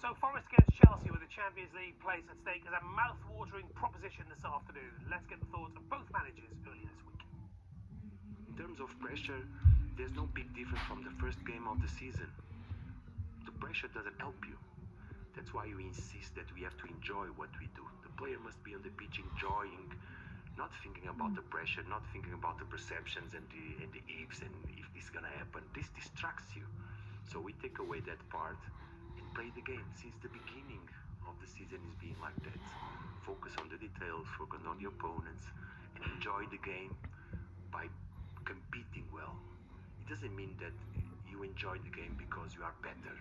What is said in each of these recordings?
So Forest against Chelsea with the Champions League place at stake is a mouth-watering proposition this afternoon. Let's get the thoughts of both managers early this week. In terms of pressure, there's no big difference from the first game of the season. The pressure doesn't help you. That's why we insist that we have to enjoy what we do. The player must be on the pitch enjoying, not thinking about the pressure, not thinking about the perceptions and the ifs and if this is gonna happen. This distracts you. So we take away that part and play the game. Since the beginning of the season is being like that. Focus on the details, focus on the opponents, and enjoy the game by competing well. It doesn't mean that you enjoy the game because you are better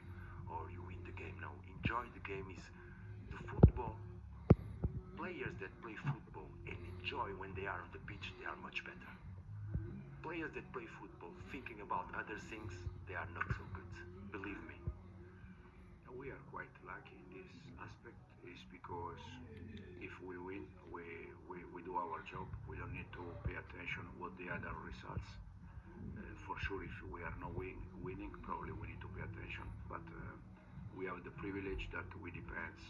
or you win the game. No, enjoy the game is the football. Players that play football and enjoy when they are on the pitch, they are much better. Players that play football thinking about other things, they are not so good. Believe me. We are quite lucky in this aspect, is because if we win, we do our job. We don't need to pay attention what the other results. For sure, if we are not winning, probably we need to pay attention. But we have the privilege that we depends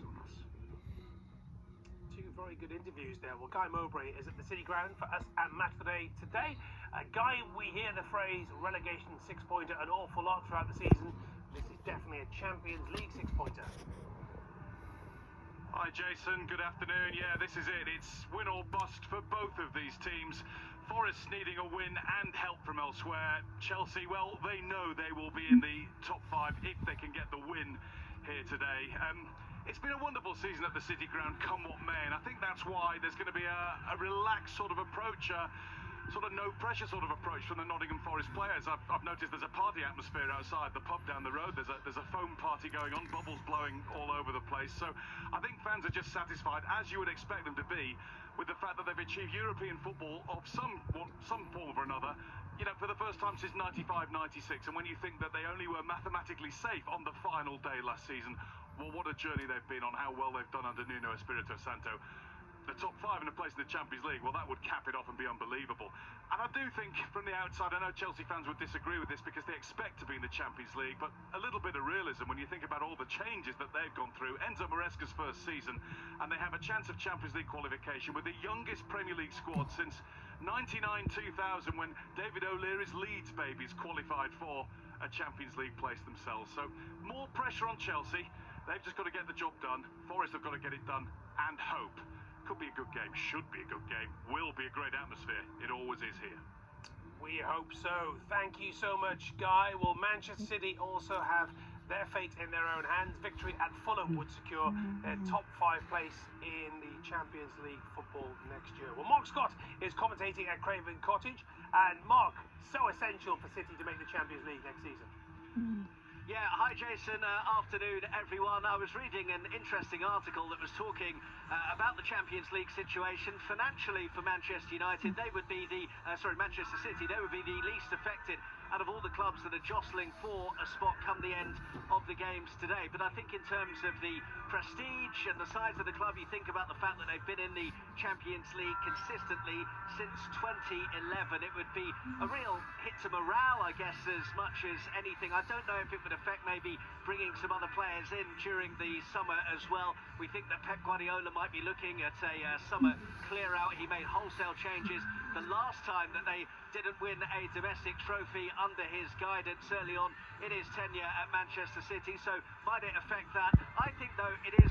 on us. Two very good interviews there. Well, Guy Mowbray is at the City Ground for us at Match Today today. Guy, we hear the phrase relegation six-pointer an awful lot throughout the season. This is definitely a Champions League six-pointer. Hi Jason, good afternoon. Yeah, this is it. It's win or bust for both of these teams. Forest needing a win and help from elsewhere. Chelsea, well, they know they will be in the top five if they can get the win here today. It's been a wonderful season at the City Ground, come what may, and I think that's why there's going to be a relaxed sort of approach, sort of no pressure sort of approach from the Nottingham Forest players. I've noticed there's a party atmosphere outside the pub down the road. There's a foam party going on, bubbles blowing all over the place. So I think fans are just satisfied, as you would expect them to be, with the fact that they've achieved European football of some form or another, you know, for the first time since 95-96. And when you think that they only were mathematically safe on the final day last season, well, what a journey they've been on, how well they've done under Nuno Espirito Santo. The top five and a place in the Champions League, well, that would cap it off and be unbelievable. And I do think from the outside, I know Chelsea fans would disagree with this because they expect to be in the Champions League, but a little bit of realism when you think about all the changes that they've gone through. Enzo Maresca's first season, and they have a chance of Champions League qualification with the youngest Premier League squad since 99-2000, when David O'Leary's Leeds babies qualified for a Champions League place themselves. So more pressure on Chelsea. They've just got to get the job done. Forest have got to get it done and hope. Could be a good game, should be a good game, will be a great atmosphere. It always is here. We hope so. Thank you so much, Guy. Well, Manchester City also have their fate in their own hands. Victory at Fulham would secure their top five place in the Champions League football next year. Well, Mark Scott is commentating at Craven Cottage. And Mark, so essential for City to make the Champions League next season. Yeah, hi Jason, afternoon everyone. I was reading an interesting article that was talking about the Champions League situation. Financially for Manchester United, they would be Manchester City, they would be the least affected out of all the clubs that are jostling for a spot come the end of the games today. But I think in terms of the prestige and the size of the club, you think about the fact that they've been in the Champions League consistently since 2011. It would be a real hit to morale, I guess, as much as anything. I don't know if it would affect maybe bringing some other players in during the summer as well. We think that Pep Guardiola might be looking at a summer clear out. He made wholesale changes the last time that they didn't win a domestic trophy under his guidance early on in his tenure at Manchester City. So might it affect that? I think, though, it is